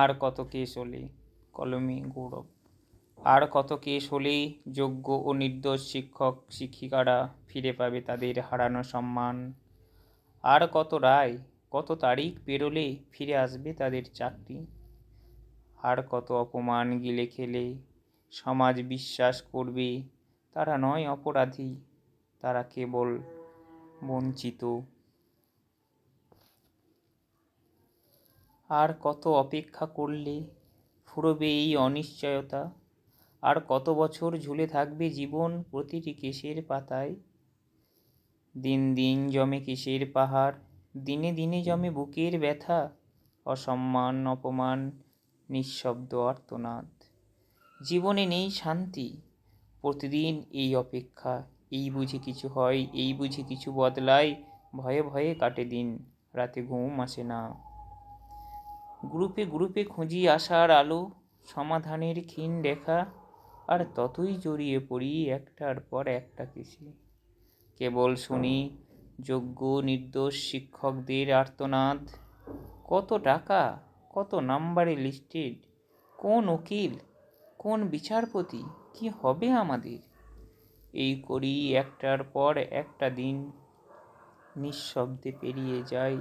আর কত কেস হলে, কলমে গৌরব, আর কত কেস হলেই যোগ্য ও নির্দোষ শিক্ষক শিক্ষিকারা ফিরে পাবে তাদের হারানো সম্মান। আর কত রায়, কত তারিখ পেরোলে ফিরে আসবে তাদের চাকরি। আর কত অপমান গিলে খেলে সমাজ বিশ্বাস করবে তারা নয় অপরাধী, তারা কেবল বঞ্চিত। আর কত অপেক্ষা করলে ফুরবে এই অনিশ্চয়তা, আর কত বছর ঝুলে থাকবে জীবন প্রতিটি কেসের পাতায়। দিন দিন জমে কেসের পাহাড়, দিনে দিনে জমে বুকের ব্যথা, অসম্মান অপমান নিঃশব্দ আর্তনাদ। জীবনে নেই শান্তি, প্রতিদিন এই অপেক্ষা, এই বুঝি কিছু হয়, এই বুঝি কিছু বদলায়। ভয়ে ভয়ে কাটে দিন, রাতে ঘুম আসে না। গ্রুপে গ্রুপে খুঁজি আশার আলো, সমাধানের ক্ষীণ রেখা, আর ততই জড়িয়ে পড়ি একটার পর একটা কেসে। কেবল শুনি যোগ্য নির্দোষ শিক্ষকদের আর্তনাদ। কত টাকা, কত নাম্বারে লিস্টেড, কোন উকিল, কোন বিচারপতি, কি হবে আমাদের? এই করি একটার পর একটা দিন, নিঃশব্দে পেরিয়ে যায়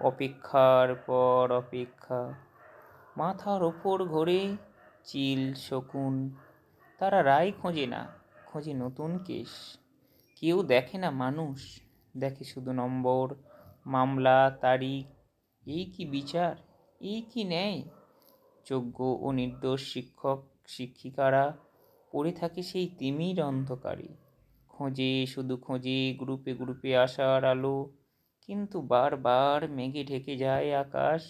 অপেক্ষার পর অপেক্ষা। মাথার ওপর ঘোরে চিল শকুন, তারা রায় খোঁজে না, খোঁজে নতুন কেস। কেউ দেখে না মানুষ, দেখে শুধু নম্বর, মামলা, তারিখ। এই কি বিচার, এই কি ন্যায়? যোগ্য ও নির্দোষ শিক্ষক শিক্ষিকারা পড়ে থাকে সেই তিমির অন্ধকারে, খোঁজে শুধু খোঁজে গ্রুপে গ্রুপে আসার আলো। কিন্তু বারবার মেঘে ঢেকে যায় আকাশ,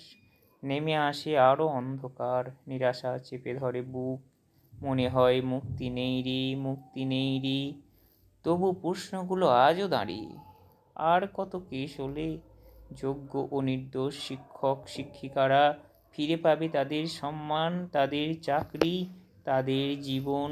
নেমে আসে আরো অন্ধকার, নিরাশা চেপে ধরে বুক। মনে হয় মুক্তি নেই রে, মুক্তি নেই রে, তবু প্রশ্নগুলো আজও দাঁড়িয়ে। আর কত কেস হলে যোগ্য ও নির্দোষ শিক্ষক শিক্ষিকারা ফিরে পাবে তাদের সম্মান, তাদের চাকরি, তাদের জীবন।